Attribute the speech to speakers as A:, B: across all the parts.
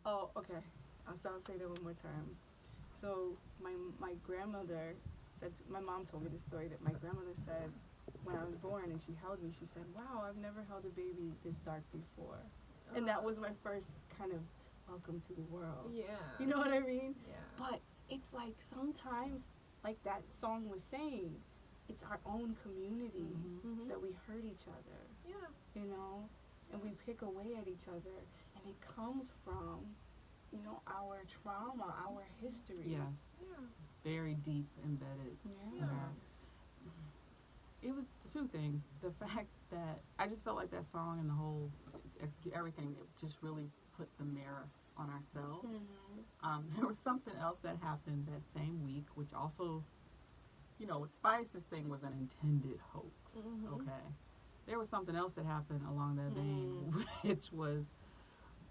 A: Oh, okay. I'll say that one more time. So my grandmother said my mom told me this story that my grandmother said when I was born and she held me. She said, "Wow, I've never held a baby this dark before," and that was my first kind of welcome to the world.
B: Yeah.
A: You know what I mean?
B: Yeah.
A: But it's like sometimes, like that song was saying, it's our own community
B: Mm-hmm.
A: that we hurt each other.
B: Yeah.
A: You know, and we pick away at each other, and it comes from, you know, our trauma, our history.
C: Yes.
B: Yeah.
C: Very deep embedded.
A: Yeah.
B: Yeah.
C: It was two things. The fact that I just felt like that song and the whole execute everything, it just really put the mirror on ourselves. There was something else that happened that same week, which also, you know, Spice's thing was an intended hoax.
B: Mm-hmm.
C: Okay. There was something else that happened along that vein, which was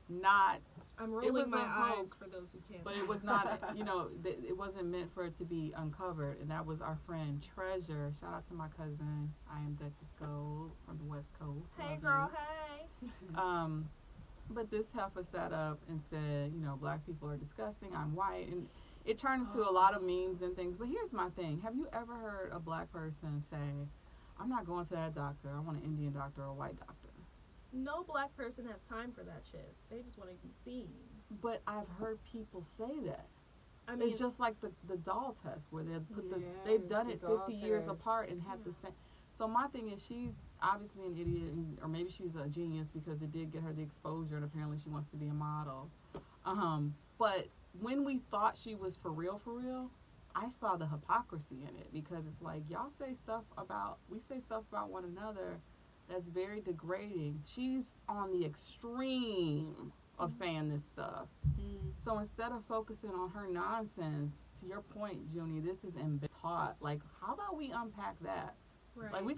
C: not.
B: I'm
C: It
B: rolling
C: was
B: my
C: a
B: eyes
C: hoax,
B: for those who can't.
C: But it was not, you know, it wasn't meant for it to be uncovered. And that was our friend Treasure. Shout out to my cousin. I am Duchess Gold from the West Coast.
B: Hey,
C: Love
B: girl,
C: you.
B: hey.
C: But this heifer sat up and said, you know, black people are disgusting. I'm white. And it turned into a lot of memes and things. But here's my thing. Have you ever heard a black person say, I'm not going to that doctor. I want an Indian doctor or a white doctor?
B: No black person has time for that shit. They just want to be seen.
C: But I've heard people say that.
B: I mean,
C: It's just like the doll test where they put
A: Yes,
C: they've done
A: the
C: it
A: doll
C: 50 years
A: test.
C: apart and had the same. So my thing is, she's obviously an idiot, or maybe she's a genius because it did get her the exposure, and apparently she wants to be a model. But when we thought she was for real, I saw the hypocrisy in it, because it's like we say stuff about one another that's very degrading. She's on the extreme of saying this stuff. So instead of focusing on her nonsense, to your point, Junie, this is taught. Like, how about we unpack that?
B: right.
C: Like, we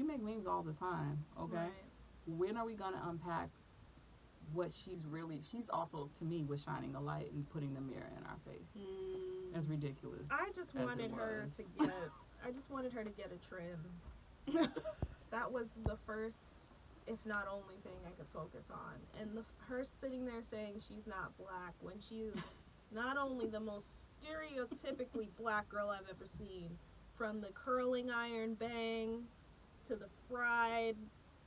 C: make memes all the time, okay?
B: Right.
C: When are we gonna unpack what she's also, to me, was shining a light and putting the mirror in our face. As ridiculous.
B: I just
C: as it
B: wanted her
C: was.
B: to get. I just wanted her to get a trim. That was the first, if not only, thing I could focus on. And her sitting there saying she's not black when she is not only the most stereotypically black girl I've ever seen, from the curling iron bang to the fried,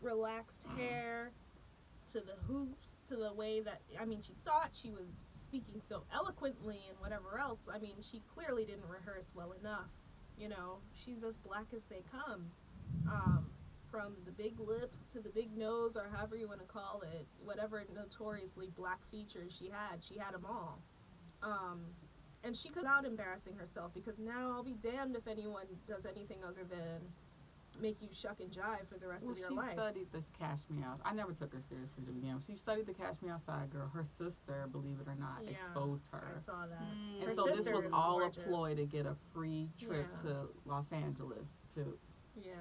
B: relaxed hair to the hoops to the way that, I mean, she thought she was speaking so eloquently and whatever else. I mean, she clearly didn't rehearse well enough. You know, she's as black as they come. From the big lips to the big nose, or however you want to call it, whatever notoriously black features she had them all. And she could out embarrassing herself, because now I'll be damned if anyone does anything other than make you shuck and jive for the rest of your life.
C: She studied the Cash Me Out. I never took her seriously to begin with. She studied the Cash Me Outside girl. Her sister, believe it or not,
B: Yeah,
C: exposed her.
B: I saw that.
C: And
B: Her
C: so this
B: sister
C: was
B: is
C: all
B: gorgeous.
C: a ploy to get a free trip
B: Yeah.
C: to Los Angeles.
B: Yeah,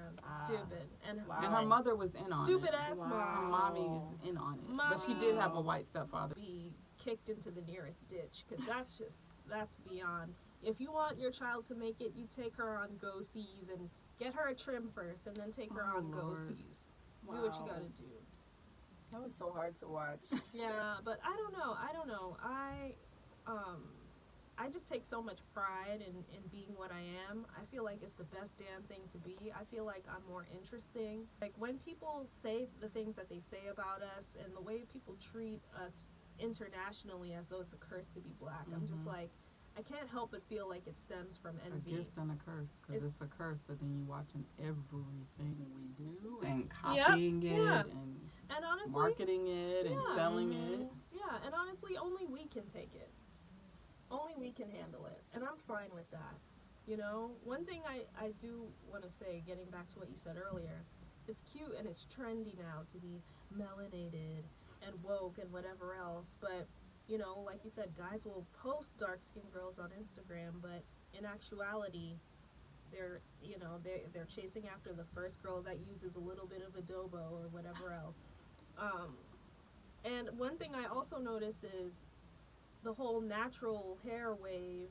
B: stupid. And
C: And her mother was in on it.
B: stupid ass
C: Her
B: mom.
C: mommy is in on it. But she did have a white stepfather.
B: Be kicked into the nearest ditch, because that's beyond. If you want your child to make it, you take her on go-sees and get her a trim first, and then take her on
C: Lord.
B: go-sees. Do what you gotta do.
A: That was so hard to watch.
B: Yeah, but I don't know. I just take so much pride in being what I am. I feel like it's the best damn thing to be. I feel like I'm more interesting. Like, when people say the things that they say about us and the way people treat us internationally as though it's a curse to be black, I'm just like, I can't help but feel like it stems from
C: A
B: envy.
C: gift and a curse. Because it's a curse, but then you watching everything we do and
B: Yep,
C: copying it
B: yeah.
C: and
B: And honestly,
C: marketing it and
B: yeah.
C: selling it.
B: yeah, and honestly, only we can take it. Only we can handle it. And I'm fine with that. You know, one thing I do want to say, getting back to what you said earlier, it's cute and it's trendy now to be melanated and woke and whatever else, but, you know, like you said, guys will post dark-skinned girls on Instagram, but in actuality, they're chasing after the first girl that uses a little bit of adobo or whatever else. And one thing I also noticed is the whole natural hair wave.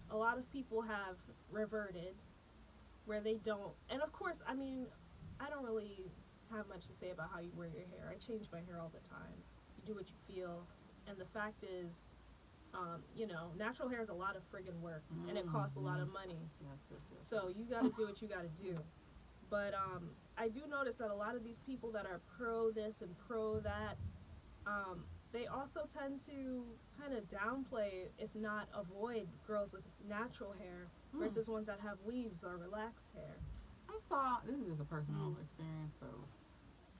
B: A lot of people have reverted, where they don't, and of course, I mean, I don't really have much to say about how you wear your hair. I change my hair all the time. You do what you feel. And the fact is, you know, natural hair is a lot of friggin' work, and it costs a lot of money.
C: Yes.
B: So you gotta do what you gotta do. But I do notice that a lot of these people that are pro this and pro that, they also tend to kind of downplay, if not avoid, girls with natural hair versus ones that have weaves or relaxed hair.
C: I saw, this is just a personal experience, so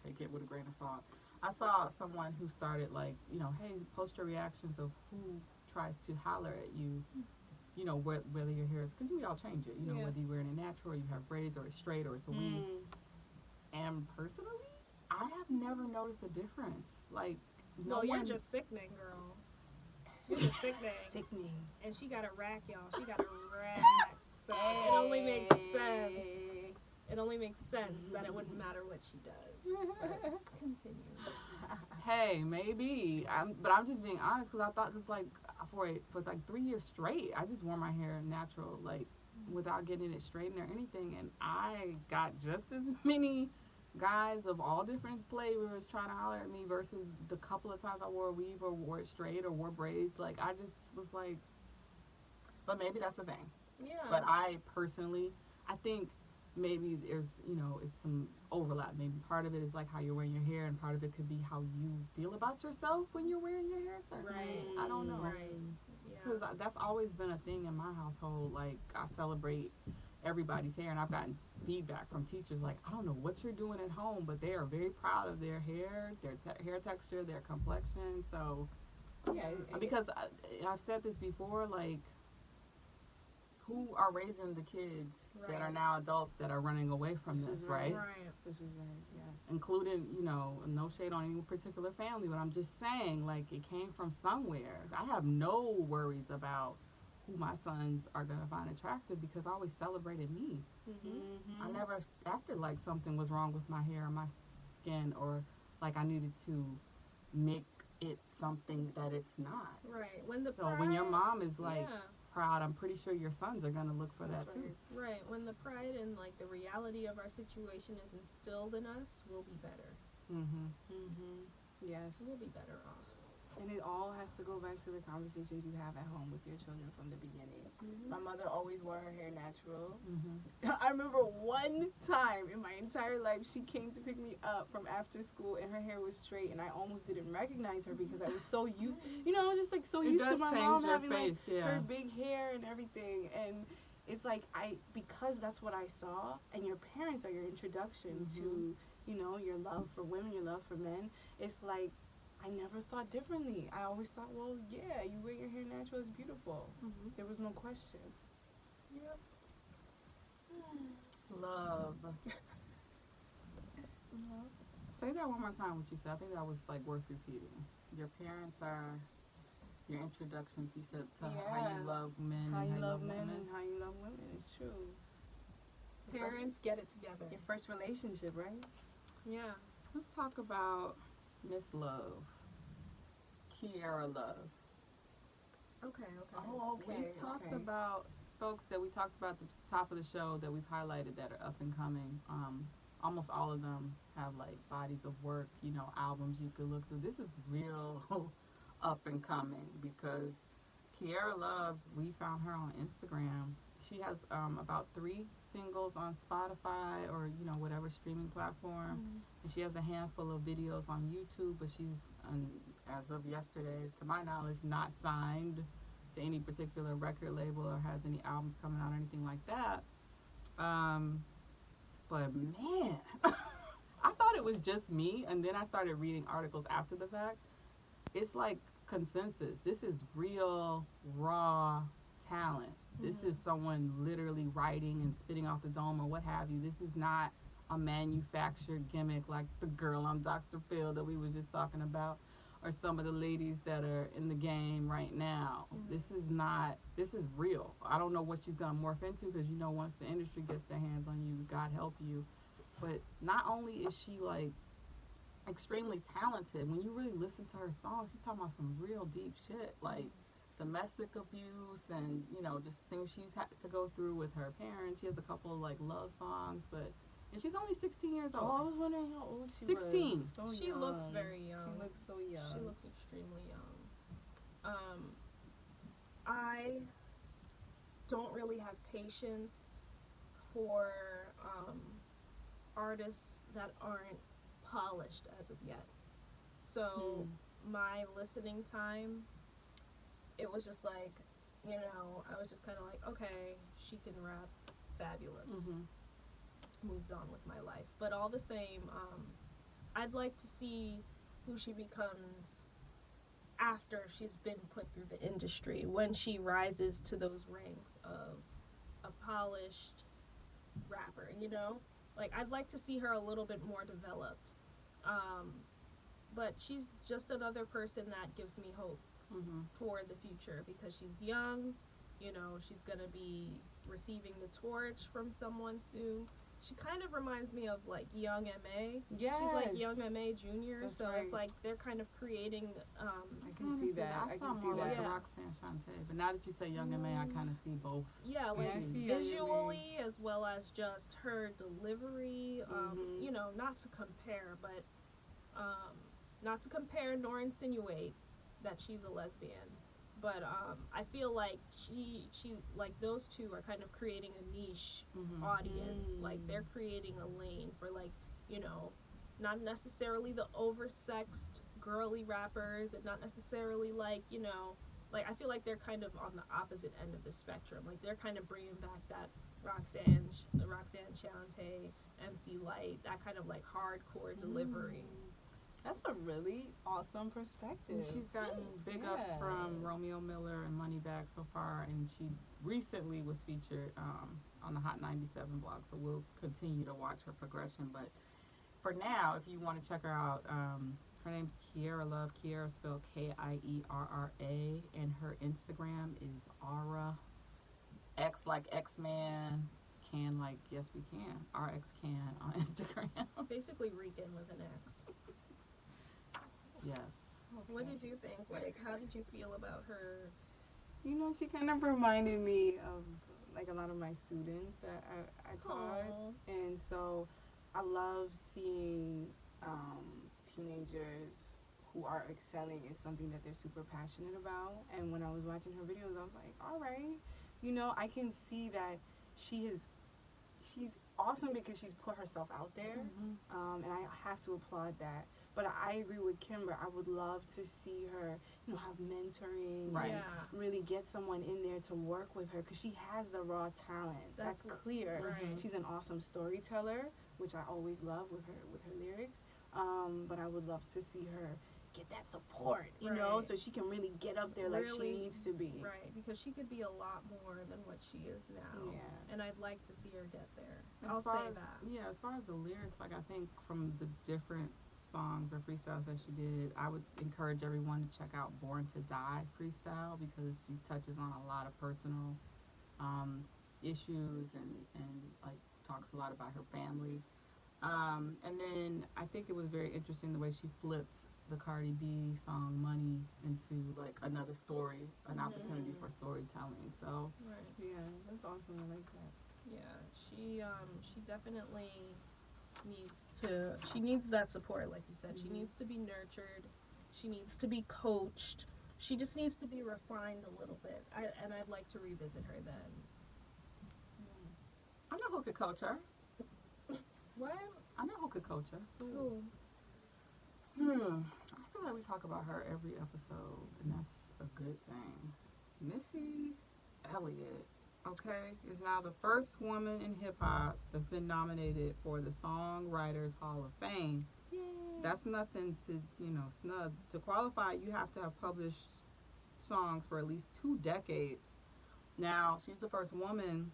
C: take it with a grain of salt. I saw someone who started like, you know, hey, post your reactions of who tries to holler at you, you know, whether your hair is, because we all change it, you know, whether you're wearing it natural or you have braids or it's straight or it's a weave. And personally, I have never noticed a difference. Like, no
B: you're
C: one,
B: just sickening, girl. You're just sickening.
A: Sickening.
B: And she got a rack, y'all. She got a rack. So it only makes sense. It only makes sense that it wouldn't matter what she does. But continue.
C: Hey, maybe. But I'm just being honest because I thought this like for like 3 years straight, I just wore my hair natural, like without getting it straightened or anything, and I got just as many guys of all different flavors trying to holler at me versus the couple of times I wore a weave or wore it straight or wore braids. Like I just was like, but maybe that's the thing.
B: Yeah.
C: But I personally, I think maybe there's, you know, it's some overlap. Maybe part of it is like how you're wearing your hair, and part of it could be how you feel about yourself when you're wearing your hair. Certainly,
B: Right.
C: I don't know.
B: Right.
C: Because that's always been a thing in my household. Like I celebrate everybody's hair, and I've gotten feedback from teachers like, I don't know what you're doing at home, but they are very proud of their hair, their hair texture, their complexion. So, because I've said this before, like, who are raising the kids that are now adults that are running away from this, right?
A: This is right, yes.
C: Including, you know, no shade on any particular family, but I'm just saying, like, it came from somewhere. I have no worries about who my sons are going to find attractive because I always celebrated me. I never acted like something was wrong with my hair or my skin, or like I needed to make it something that it's not.
B: Right.
C: When your mom is like proud, I'm pretty sure your sons are going to look for that too.
B: Right. When the pride and like the reality of our situation is instilled in us, we'll be better.
A: Yes.
B: We'll be better off.
A: And it all has to go back to the conversations you have at home with your children from the beginning. My mother always wore her hair natural. I remember one time in my entire life, she came to pick me up from after school and her hair was straight, and I almost didn't recognize her because I was so used, you know, I was just like so used to my mom having like her big hair and everything. And it's like because that's what I saw, and your parents are your introduction to, you know, your love for women, your love for men. It's like, I never thought differently. I always thought, well, yeah, you wear your hair natural, it's beautiful. There was no question.
B: Yep.
C: Love. Say that one more time, what you said. I think that was like worth repeating. Your parents are your introduction to, you said, to how you love men.
A: How you love
C: men
A: and how you love women. It's true.
B: Parents, get it together.
A: Your first relationship, right?
B: Yeah.
C: Let's talk about Miss Love. Kierra Luv.
B: Okay.
A: Oh, okay.
C: We talked about folks that we talked about at the top of the show that we've highlighted that are up and coming. Almost all of them have like bodies of work, you know, albums you could look through. This is real up and coming because Kierra Luv, we found her on Instagram. She has about 3 singles on Spotify or, you know, whatever streaming platform. And she has a handful of videos on YouTube, but she's, as of yesterday, to my knowledge, not signed to any particular record label or has any albums coming out or anything like that. But man, I thought it was just me, and then I started reading articles after the fact. It's like consensus. This is real, raw talent. This is someone literally writing and spitting off the dome or what have you. This is not a manufactured gimmick like the girl on Dr. Phil that we were just talking about, or some of the ladies that are in the game right now. This is real. I don't know what she's gonna morph into, because you know once the industry gets their hands on you, God help you. But not only is she like extremely talented, when you really listen to her songs, she's talking about some real deep shit, like domestic abuse and, you know, just things she's had to go through with her parents. She has a couple of like love songs, and she's only 16 years old.
A: Oh, I was wondering how old she
C: 16.
A: was. So
B: She
A: young.
B: looks very young.
A: She looks so young.
B: She looks extremely young. I don't really have patience for artists that aren't polished as of yet. So my listening time, it was just like, I was just kind of like, okay, she can rap, fabulous. Moved on with my life. But all the same, I'd like to see who she becomes after she's been put through the industry, when she rises to those ranks of a polished rapper, Like, I'd like to see her a little bit more developed. But she's just another person that gives me hope for the future, because she's young, she's going to be receiving the torch from someone soon. She kind of reminds me of, like, Young M.A.
A: Yes.
B: She's like Young M.A. Jr.,
A: That's
B: so
A: right.
B: it's like they're kind of creating...
A: I can see that. I
C: saw
A: can see
C: more like
A: that.
C: a Roxanne Shante, but now that you say Young M.A., I kind of see both.
B: Yeah, like
A: I see Young
B: visually as well as just her delivery. Not to compare, but not to compare nor insinuate that she's a lesbian. But I feel like she like those two are kind of creating a niche audience. Like, they're creating a lane for, like, not necessarily the oversexed girly rappers, and not necessarily like, like, I feel like they're kind of on the opposite end of the spectrum. Like, they're kind of bringing back that Roxanne Shante, MC Light, that kind of like hardcore delivery.
A: That's a really awesome perspective.
C: And she's gotten big ups from Romeo Miller and Moneybagg so far, and she recently was featured on the Hot 97 blog, so we'll continue to watch her progression. But for now, if you want to check her out, her name's Kierra Luv. Kierra spelled Kierra, and her Instagram is Aura, X like X-Man, can like yes we can, RX can on Instagram.
B: Basically Rican with an X.
C: Yes.
A: Okay.
B: What did you think? Like, how did you feel about her?
A: She kind of reminded me of, like, a lot of my students that I taught.
B: Aww.
A: And so I love seeing teenagers who are excelling in something that they're super passionate about. And when I was watching her videos, I was like, all right, I can see that she's awesome because she's put herself out there. And I have to applaud that. But I agree with Kimber. I would love to see her, have mentoring,
C: Right.
A: and really get someone in there to work with her, because she has the raw talent. That's clear.
B: Right.
A: She's an awesome storyteller, which I always love with her lyrics. But I would love to see her get that support,
B: Right.
A: so she can really get up there like she needs to be.
B: Right, because she could be a lot more than what she is now.
A: Yeah.
B: And I'd like to see her get there.
C: As
B: I'll
C: far
B: say
C: as,
B: that.
C: Yeah, as far as the lyrics, like, I think from the different songs or freestyles that she did, I would encourage everyone to check out Born to Die freestyle, because she touches on a lot of personal issues and like talks a lot about her family. And then I think it was very interesting the way she flipped the Cardi B song Money into like another story, an opportunity for storytelling. So
B: Right.
A: Yeah, that's awesome. I like that.
B: Yeah, she definitely needs that support, like you said. She needs to be nurtured. She needs to be coached. She just needs to be refined a little bit. I'd like to revisit her then.
C: I know who could coach her.
B: What?
C: I know who could coach her.
B: Who?
C: I feel like we talk about her every episode, and that's a good thing. Missy Elliott, okay, is now the first woman in hip-hop that's been nominated for the Songwriters Hall of Fame.
A: Yay.
C: That's nothing to, snub. To qualify, you have to have published songs for at least 2 decades. Now, she's the first woman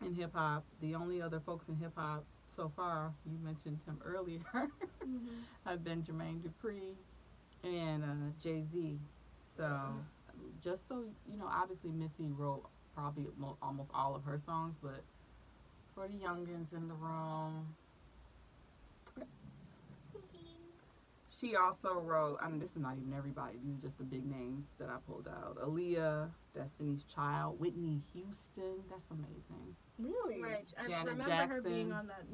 C: in hip-hop. The only other folks in hip-hop so far, you mentioned him earlier, have been Jermaine Dupri and Jay-Z. So, just so, obviously Missy wrote probably almost all of her songs, but for the youngins in the room, she also wrote, this is not even everybody, these are just the big names that I pulled out. Aaliyah, Destiny's Child, Whitney Houston, that's amazing.
A: Really?
B: Right. I
C: Janet
B: remember
C: Jackson.
B: her being on that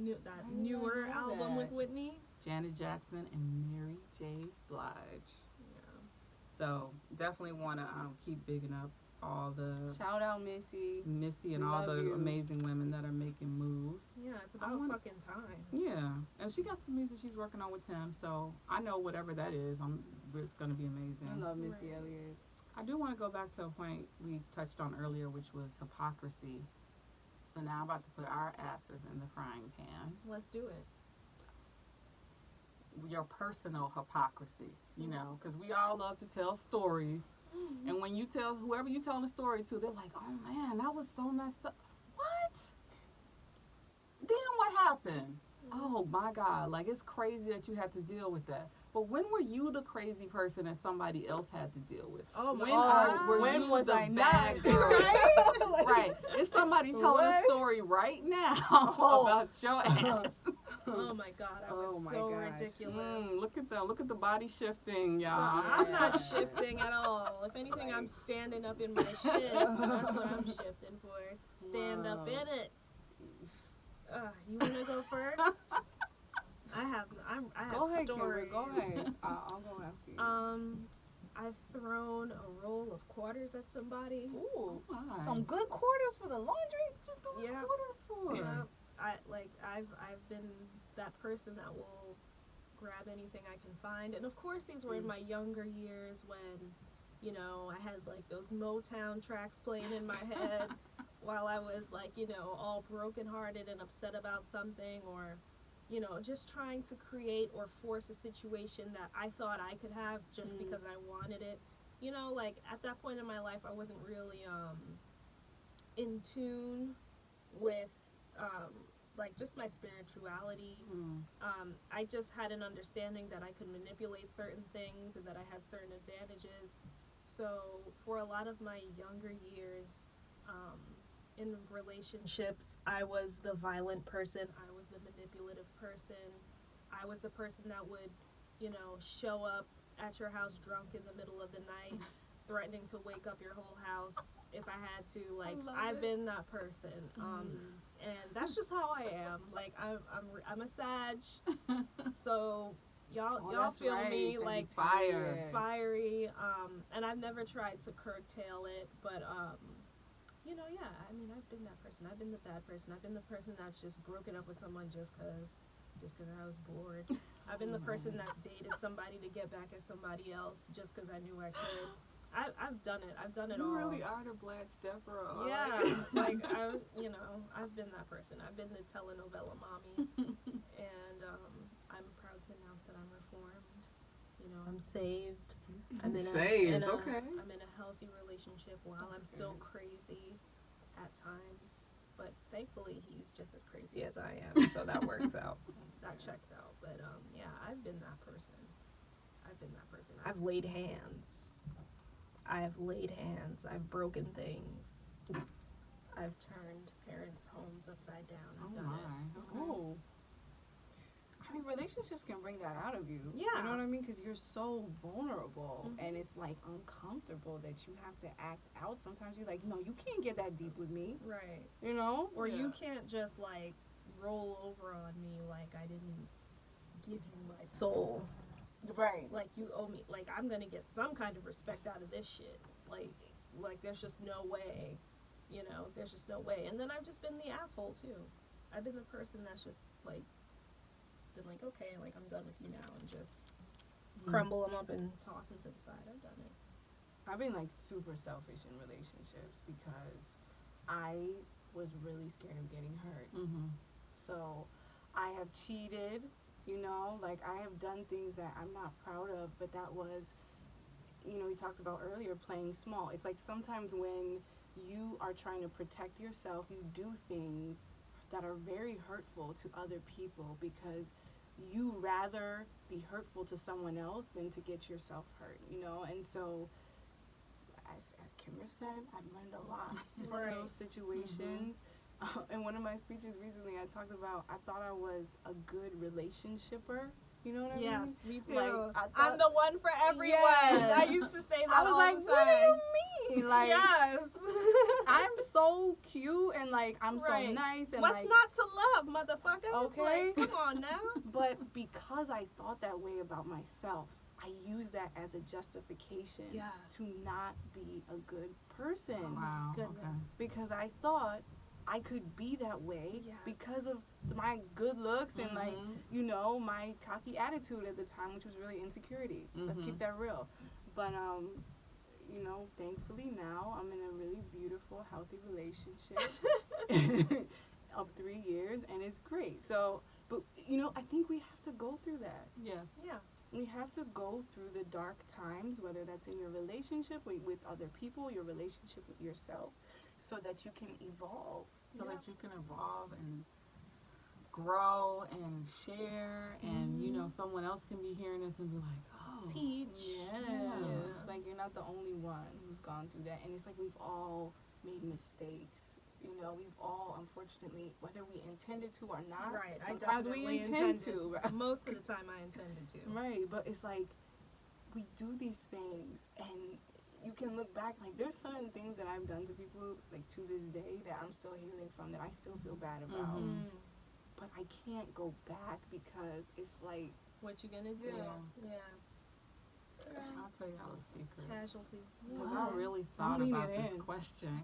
B: newer
A: know
B: album
A: that.
B: with Whitney.
C: Janet Jackson and Mary J. Blige.
B: Yeah.
C: So definitely want to keep bigging up all the
A: Shout out Missy.
C: Missy and
A: We
C: all
A: love
C: the
A: you.
C: amazing women that are making moves.
B: Yeah, it's about fucking time.
C: Yeah, and she got some music she's working on with Tim, so I know whatever that is, it's gonna be amazing.
A: I love Missy
B: Right.
A: Elliott.
C: I do want to go back to a point we touched on earlier, which was hypocrisy. So now I'm about to put our asses in the frying pan.
B: Let's do it.
C: Your personal hypocrisy, you know, because we all love to tell stories. And when you tell whoever you telling the story to, they're like, oh man, that was so messed up. What? Then what happened? Oh my God, like it's crazy that you had to deal with that. But when were you the crazy person that somebody else had to deal with?
B: Oh my
C: when
B: God.
C: were
A: When
C: you
A: was
C: the
A: I
C: bad
A: not?
C: girl?
A: Like,
C: Right. It's somebody telling a
A: What?
C: story right now
A: Oh.
C: about your ass.
B: Oh my God, I was
A: Oh my
B: so
A: gosh.
B: ridiculous.
C: Look at them. Look at the body shifting,
B: So
C: y'all.
B: I'm not shifting at all. If anything, I'm standing up in my shit. That's what I'm shifting for. Stand up
A: Wow.
B: in it. You wanna go first? I have
A: Go ahead,
B: stories.
A: Kierra. Go ahead. I'll go after you.
B: I've thrown a roll of quarters at somebody.
A: Ooh,
C: My.
A: some good quarters for the laundry. Just the
B: Yeah.
A: quarters for.
B: Yeah, I've been that person that will grab anything I can find, and of course these were in my younger years when, you know, I had like those Motown tracks playing in my head while I was like, you know, all brokenhearted and upset about something, or, you know, just trying to create or force a situation that I thought I could have just because I wanted it. You know, like at that point in my life, I wasn't really in tune with like just my spirituality. I just had an understanding that I could manipulate certain things and that I had certain advantages. So for a lot of my younger years, in relationships, I was the violent person, I was the manipulative person, I was the person that would, you know, show up at your house drunk in the middle of the night, threatening to wake up your whole house if I had to. Like, I've been that person, and that's just how I am. Like, I'm a Sag, so y'all feel
A: right.
B: me, like fiery, and I've never tried to curtail it, but you know, yeah, I mean, I've been that person. I've been the bad person. I've been the person that's just broken up with someone just cause I was bored. I've been the person that's dated somebody to get back at somebody else just cause I knew I could. I've done it. I've done it all.
C: You really are the Blanche Deborah.
B: Yeah, like I was, you know, I've been that person. I've been the telenovela mommy, and I'm proud to announce that I'm reformed. You know, I'm saved. I'm in
C: okay.
B: I'm in a healthy relationship while I'm still crazy at times, but thankfully he's just as crazy as I am, so that works out. That checks out. But yeah, I've been that person. I've laid hands. I've broken things. I've turned parents' homes upside down. I've done it.
C: Okay.
A: Oh. I mean, relationships can bring that out of you.
B: Yeah.
A: You know what I mean? Because you're so vulnerable, and it's like uncomfortable that you have to act out. Sometimes you're like, no, you can't get that deep with me.
B: Right.
A: You know?
B: Or you can't just like roll over on me like I didn't give you my soul.
A: Right.
B: Like you owe me. Like I'm gonna get some kind of respect out of this shit. Like there's just no way. You know, there's just no way. And then I've just been the asshole too. I've been the person that's just like been like, okay, like I'm done with you now, and just crumble them up and toss them to the side. I've done it.
A: I've been like super selfish in relationships because I was really scared of getting hurt. So I have cheated, you know, like I have done things that I'm not proud of, but that was, you know, we talked about earlier, playing small. It's like sometimes when you are trying to protect yourself, you do things that are very hurtful to other people because you rather be hurtful to someone else than to get yourself hurt, you know? And so, as Kierra said, I've learned a lot from those situations. In one of my speeches recently, I talked about, I thought I was a good relationshipper. You know what I mean?
B: Yes, me too.
A: Like,
B: I'm the one for everyone.
A: Yes.
B: I used to say that
A: I was
B: all
A: like,
B: the time.
A: what do you mean? Like,
B: yes.
A: I'm so cute and like I'm so nice and
B: what's
A: like
B: not to love, motherfucker?
A: Okay.
B: Like, come on now.
A: But because I thought that way about myself, I used that as a justification
B: Yes.
A: to not be a good person.
C: Wow.
B: Goodness.
C: Okay.
A: Because I thought I could be that way
B: Yes.
A: because of my good looks and like,
C: Mhm.
A: you know, my cocky attitude at the time, which was really insecurity. Let's keep that real. But you know, thankfully now I'm in a really beautiful, healthy relationship of 3 years, and it's great. So, but you know, I think we have to go through that.
C: Yes.
B: Yeah.
A: We have to go through the dark times, whether that's in your relationship with other people, your relationship with yourself, so that you can evolve.
C: So that you can evolve and grow and share, and you know, someone else can be hearing this and be like, oh,
B: Teach.
A: Yes.
C: Yeah.
A: It's like you're not the only one who's gone through that. And it's like we've all made mistakes. You know, we've all, unfortunately, whether we intended to or not,
B: Right.
A: sometimes we intend to. Right?
B: Most of the time I intended to.
A: Right, but it's like we do these things and you can look back, like there's certain things that I've done to people, like to this day, that I'm still healing from, that I still feel bad about. But I can't go back because it's like,
B: What you gonna do?
C: Yeah.
B: Yeah.
C: I'll tell y'all a secret.
B: Casualty.
C: Because I really thought
A: leave
C: about
A: it
C: this
A: in.
C: question.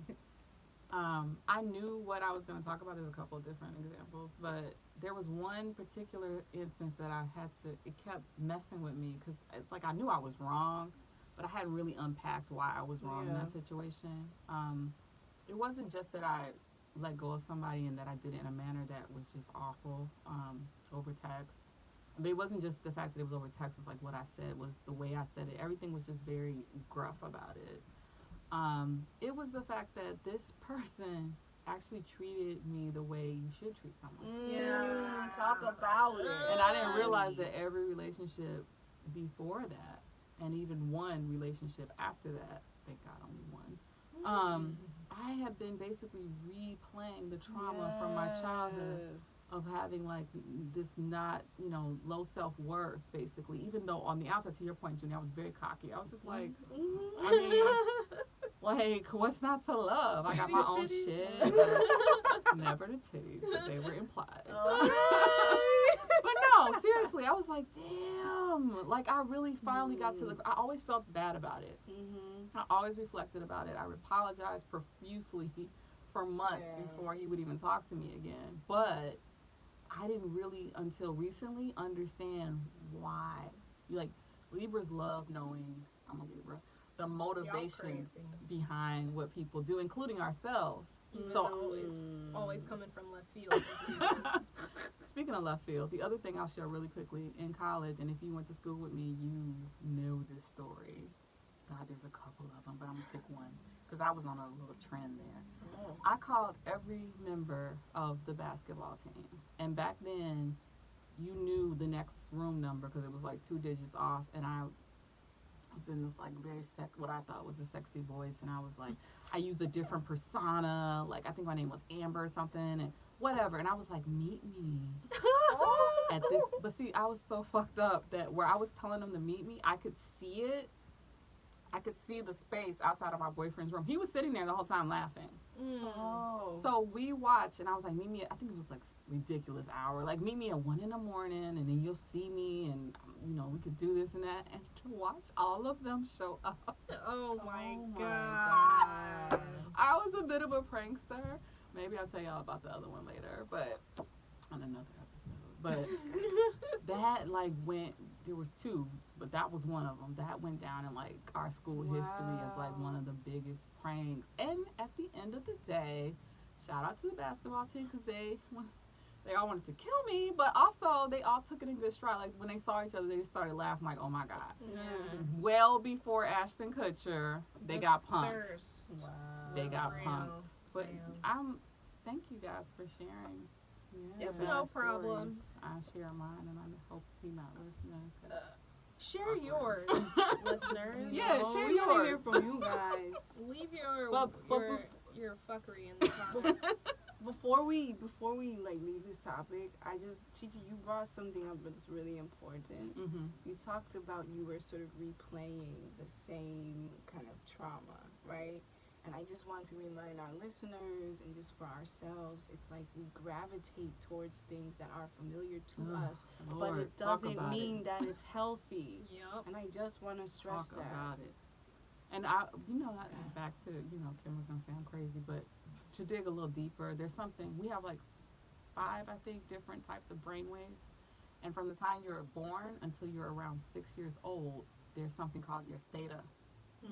C: I knew what I was going to talk about. There's a couple of different examples, but there was one particular instance that I had to, it kept messing with me because it's like I knew I was wrong, but I hadn't really unpacked why I was wrong in that situation. It wasn't just that I let go of somebody and that I did it in a manner that was just awful over text. But it wasn't just the fact that it was over text. It was like what I said was the way I said it. Everything was just very gruff about it. It was the fact that this person actually treated me the way you should treat someone.
B: Yeah.
A: Talk about it.
C: And I didn't realize that every relationship before that, and even one relationship after that, thank God only one, I had been basically replaying the trauma from my childhood of having like this not, you know, low self-worth basically, even though on the outside, to your point, Junie, I was very cocky. I was just like, I mean, like, what's not to love? I got my own shit. Never the titties, but they were implied. But no, seriously, I was like, damn. Like, I really finally got to the, I always felt bad about it. I always reflected about it. I apologized profusely for months before he would even talk to me again. But I didn't really, until recently, understand why. Like, Libras love knowing, I'm a Libra, the motivations behind what people do, including ourselves.
B: Even
C: So
B: though it's always coming from left field.
C: speaking of left field, the other thing I'll share really quickly, in college, and if you went to school with me, you know this story. God, there's a couple of them, but I'm going to pick one because I was on a little trend there. I called every member of the basketball team, and back then, you knew the next room number because it was like 2 digits off, and I was in this like very what I thought was a sexy voice, and I was like, I used a different persona, like I think my name was Amber or something, and whatever, and I was like, meet me at this, but see, I was so fucked up that where I was telling them to meet me, I could see it. I could see the space outside of my boyfriend's room. He was sitting there the whole time laughing. So we watched, and I was like, meet me at, I think it was like ridiculous hour. Like, meet me at 1 a.m, and then you'll see me, and, you know, we could do this and that. And to watch all of them show up.
B: Oh my God.
C: I was a bit of a prankster. Maybe I'll tell y'all about the other one later, but on another episode. But that, like, there was 2, but that was one of them. That went down in, like, our school history as, like, one of the biggest pranks. And at the end of the day, shout out to the basketball team because they all wanted to kill me, but also they all took it in good stride. Like, when they saw each other, they just started laughing like, oh, my God. Well before Ashton Kutcher, they got punked.
B: Wow.
C: They got punked. But
B: Damn.
C: thank you guys for sharing.
B: It's
C: your
B: no
C: bad
B: problem.
C: stories. I share mine, and I hope he's not listening.
B: Share yours, listeners.
C: Yeah, share
A: we want to
C: yours.
A: hear from you guys.
B: Leave your
A: But
B: your fuckery in the comments.
A: Before we like leave this topic, Chichi, you brought something up that's really important. You talked about you were sort of replaying the same kind of trauma, right? And I just want to remind our listeners and just for ourselves, it's like we gravitate towards things that are familiar to us, but
C: Lord,
A: it
C: talk
A: doesn't
C: about
A: mean that it's healthy.
B: Yep.
A: And I just want to stress
C: Talk
A: that.
C: about it. And back to, Kim was going to say I'm crazy, but to dig a little deeper, there's something, we have like 5, I think, different types of brain waves. And from the time you're born until you're around 6 years old, there's something called your theta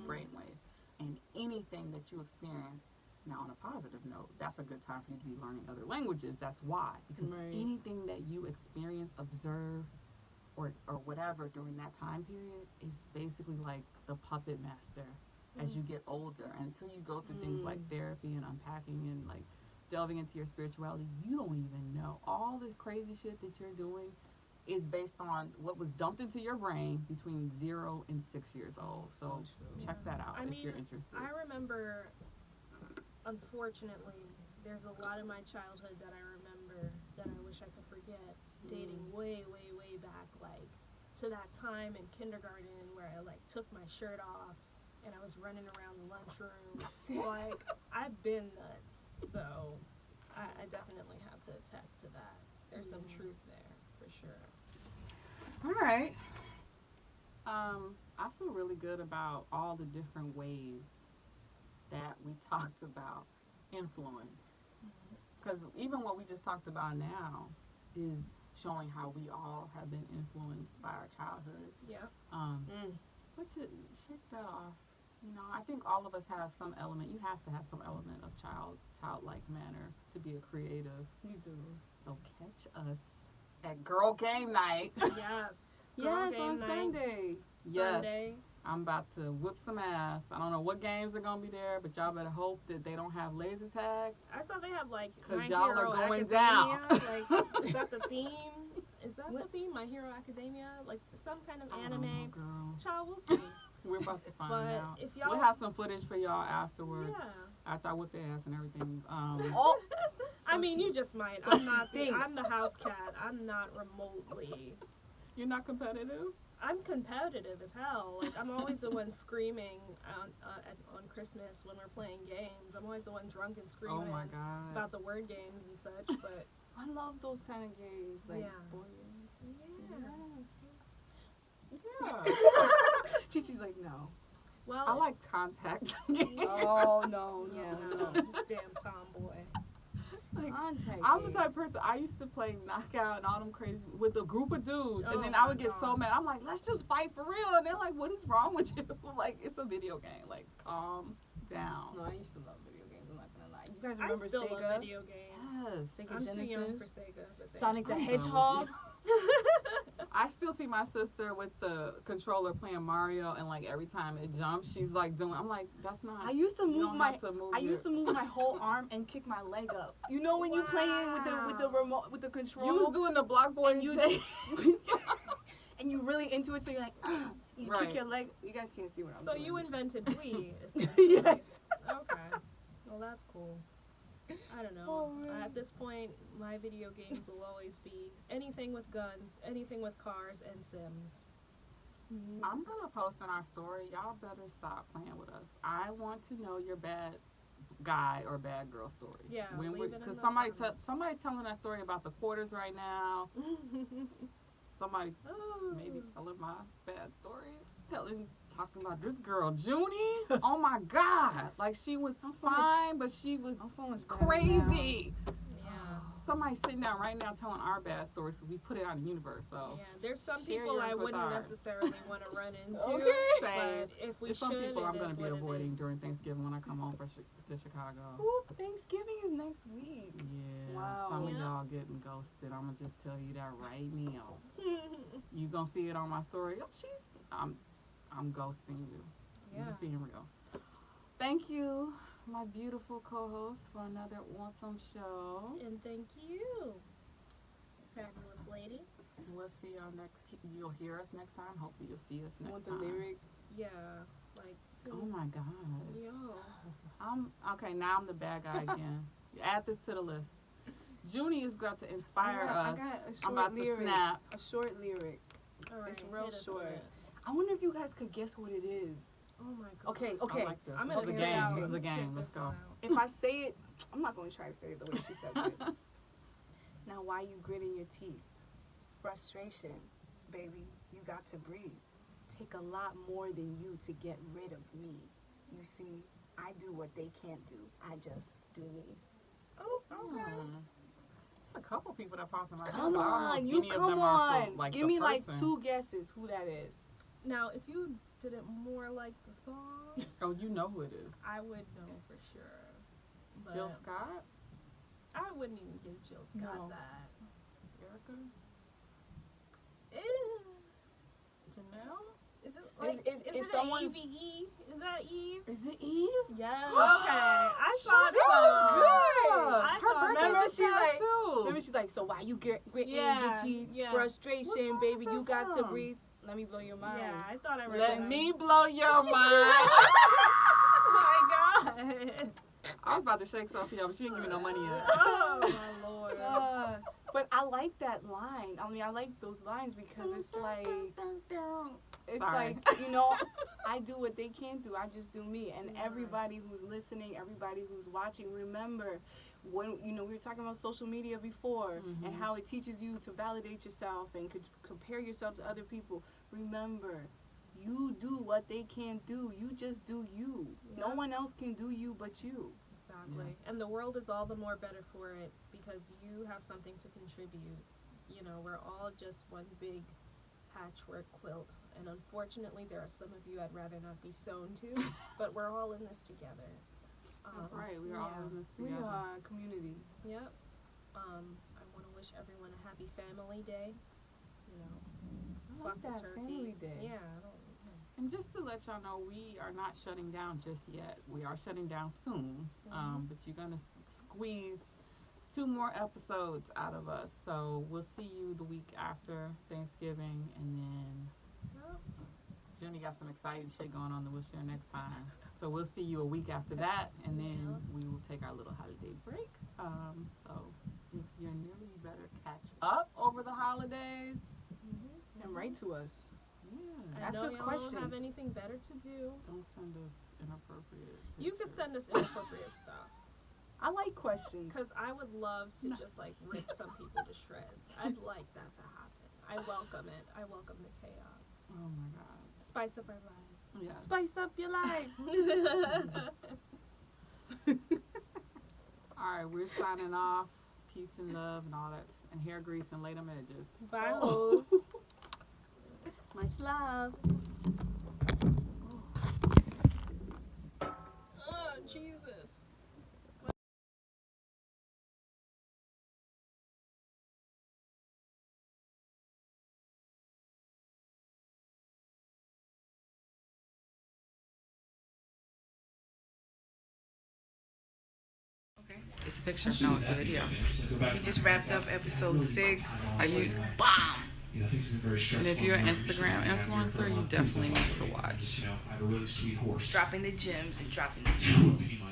C: brainwave. And anything that you experience, now on a positive note, that's a good time for you to be learning other languages. That's why. Because anything that you experience, observe, or whatever during that time period, it's basically like the puppet master as you get older. And until you go through things like therapy and unpacking and like delving into your spirituality, you don't even know. All the crazy shit that you're doing is based on what was dumped into your brain between 0 and 6 years old. So check that out if you're interested.
B: I remember, unfortunately, there's a lot of my childhood that I remember that I wish I could forget. Dating way, way, way back, like to that time in kindergarten where I like took my shirt off and I was running around the lunchroom. Like, I've been nuts. So I definitely have to attest to that. There's some truth there for sure.
C: All right. I feel really good about all the different ways that we talked about influence. Because even what we just talked about now is showing how we all have been influenced by our childhood.
B: Yeah.
C: But to shake that off, I think all of us have some element. You have to have some element of childlike manner to be a creative.
A: You do.
C: So catch us at Girl Game Night.
B: Yes.
A: Yes, on Sunday.
C: Yes.
B: Sunday.
C: I'm about to whip some ass. I don't know what games are going to be there, but y'all better hope that they don't have laser tag.
B: I saw they have like
C: Because
B: My
C: y'all
B: Hero
C: are going
B: Academia.
C: down.
B: Like, is that the theme? Is that the theme? My Hero Academia? Like some kind of anime?
C: I don't know, girl.
B: Child, we'll see.
C: We're about to find
B: But
C: out.
B: if y'all-
C: We'll have some footage for y'all afterward.
B: Yeah.
C: After I whip their ass and everything.
A: Oh.
B: I mean, you just might.
A: so
B: I'm not.
A: she thinks.
B: I'm the house cat. I'm not remotely.
C: You're not competitive?
B: I'm competitive as hell. Like I'm always the one screaming on Christmas when we're playing games. I'm always the one drunk and screaming
C: Oh my God.
B: about the word games and such. But
A: I love those kind of games. Like,
B: Yeah.
A: board games.
C: Yeah.
A: Chichi's like, no.
B: well,
C: I like contact.
A: Oh, no,
B: yeah, damn tomboy.
A: Contact
C: I'm the
A: games.
C: type of person, I used to play knockout and all them crazy with a group of dudes, and
B: Oh
C: then I
B: my
C: would get so
B: God.
C: mad. I'm like, let's just fight for real. And they're like, what is wrong with you? Like, it's a video game. Like, calm down.
A: No, I used to love video games. I'm not gonna lie. You guys
B: I
A: remember
B: still
A: Sega?
B: love video games.
C: Yes.
A: Sega
B: I'm
A: Genesis?
B: too young for Sega. But
A: Sonic the
C: I'm done with
A: Hedgehog.
C: I still see my sister with the controller playing Mario, and like every time it jumps, she's like doing. I'm like, that's not.
A: I used to
C: you
A: move
C: don't
A: my.
C: have to move
A: I used to move my whole arm and kick my leg up. You know when you playing with the remote with the control.
C: You was doing the block boy
A: and you
C: shake.
A: and you really into it, so you're like, you
C: Right.
A: kick your leg. You guys can't see what I'm
B: So
A: doing.
B: you invented Wii. essentially.
A: Yes.
B: Okay. Well, that's cool. I don't know.
A: Oh, man.
B: At this point, my video games will always be anything with guns, anything with cars, and Sims.
C: I'm gonna post in our story. Y'all better stop playing with us. I want to know your bad guy or bad girl story.
B: Yeah, leave it in
C: because
B: the
C: somebody's
B: comments.
C: telling that story about the quarters right now. Somebody maybe telling my bad stories, talking about this girl Junie. Oh my God, like she was
A: I'm so much-
C: fine, but she was
A: I'm so much better
C: crazy.
B: Yeah.
C: Somebody's sitting down right now telling our bad stories because we put it out in the universe. So
B: Yeah, there's some
C: share
B: people I
C: yours with
B: wouldn't
C: ours.
B: necessarily want to run into.
A: Okay.
B: But if we
C: there's
B: should,
C: some people I'm
B: it
C: going
B: is
C: to be
B: what it
C: avoiding
B: is.
C: during Thanksgiving when I come home to Chicago.
A: Ooh, Thanksgiving is next week.
C: Yeah,
A: Wow.
C: some of
B: Yeah.
C: y'all getting ghosted. I'm gonna just tell you that right now. You gonna see it on my story. Oh, I'm ghosting you. I'm
B: Yeah.
C: just being real. Thank you, my beautiful co-host, for another awesome show.
B: And thank you, fabulous lady.
C: We'll see y'all next. You'll hear us next time. Hopefully, you'll see us next
A: Want the
C: time.
A: lyric?
B: Yeah, like.
C: Oh my God.
B: Yo.
C: I'm okay. Now I'm the bad guy again. Add this to the list. Junie is about to inspire
A: I
C: us.
A: got a
C: I'm
A: short
C: about
A: lyric.
C: to snap.
A: A short lyric.
B: All right,
A: It's real
B: hit us
A: short.
B: with it.
A: I wonder if you guys could guess what it is.
B: Oh my god.
A: Okay.
C: I like this.
B: I'm
C: This
B: gonna
C: is a
A: sit
C: game.
A: down.
C: This is a
B: Sit
C: game. Let's
B: this
C: go.
B: one out.
A: If I say it, I'm not going to try to say it the way she says it. Now, why you gritting your teeth? Frustration, baby. You got to breathe. Take a lot more than you to get rid of me. You see, I do what they can't do. I just do me.
B: Oh, okay.
C: There's a couple people that popped in my head.
A: Come
C: but I don't know
A: on,
C: if
A: you
C: any of
A: come
C: them are
A: on.
C: for, like,
A: Give
C: the
A: me like
C: person.
A: 2 guesses who that is.
B: Now, if you did it more like the song,
C: Oh, you know who it is.
B: I would know for sure. But
C: Jill Scott?
B: I wouldn't even give Jill Scott
A: No.
B: that.
C: Erica?
B: Eh,
C: Janelle?
B: Is it like
A: Is
B: it
A: someone-
B: Eve? Is that Eve?
A: Is it Eve? Yeah.
B: Okay, I thought
A: She
B: so.
A: was good.
B: I
C: Her
B: thought
C: birthday
B: so.
A: Remember,
C: just
A: she's
C: passed,
A: like-
C: too.
A: Remember, she's like, so why you gritting
B: Yeah,
A: your teeth?
B: yeah.
A: Frustration,
C: What song
A: baby.
C: is
A: You
C: that
A: got to
C: from?
A: breathe. Let me blow your mind.
B: Yeah, I thought I read
C: Let
B: that.
C: me blow your mind.
B: Oh my god.
C: I was about to shake Sophia, but you didn't give me no money yet.
B: Oh my lord.
A: But I like that line. I mean, I like those lines because it's like,
C: Sorry.
A: like, you know, I do what they can't do. I just do me. And everybody who's listening, everybody who's watching, remember when, you know, we were talking about social media before and how it teaches you to validate yourself and compare yourself to other people. Remember, you do what they can't do. You just do you.
B: Yeah.
A: No one else can do you but you.
B: Exactly.
C: Yes.
B: And the world is all the more better for it because you have something to contribute. You know, we're all just one big patchwork quilt. And unfortunately, there are some of you I'd rather not be sewn to, but we're all in this together.
C: That's right. We are all in this
A: We
C: together.
A: are a community.
B: Yep. I want to wish everyone a happy Family Day. You know,
A: I
B: fuck
A: like
B: the
A: that,
B: turkey.
A: Family Day.
B: Yeah. I don't,
C: And just to let y'all know, we are not shutting down just yet. We are shutting down soon. But you're going to squeeze 2 more episodes out of us. So we'll see you the week after Thanksgiving. And then Junie got some exciting shit going on that we'll share next time. So we'll see you a week after that. And then we will take our little holiday break. So if you're new, you better catch up over the holidays.
A: And write to us.
C: Yeah.
B: I
A: Ask
B: know
A: us
B: y'all
A: questions.
B: don't have anything better to do.
C: Don't send us inappropriate
B: You could
C: pictures.
B: send us inappropriate stuff.
A: I like questions.
B: Because I would love to just like rip some people to shreds. I'd like that to happen. I welcome it. I welcome the chaos.
C: Oh my God.
B: Spice up our lives.
C: Yeah.
A: Spice up your life.
C: All right, we're signing off. Peace and love and all that, and hair grease and lay them edges.
B: Bye, hoes.
A: Much love.
B: Oh, Jesus.
C: It's a picture. No, it's a video.
D: We just wrapped up episode 6.
C: Are you bomb? And if you're an Instagram influencer, you definitely need to watch.
D: Dropping the gems and dropping the jewels.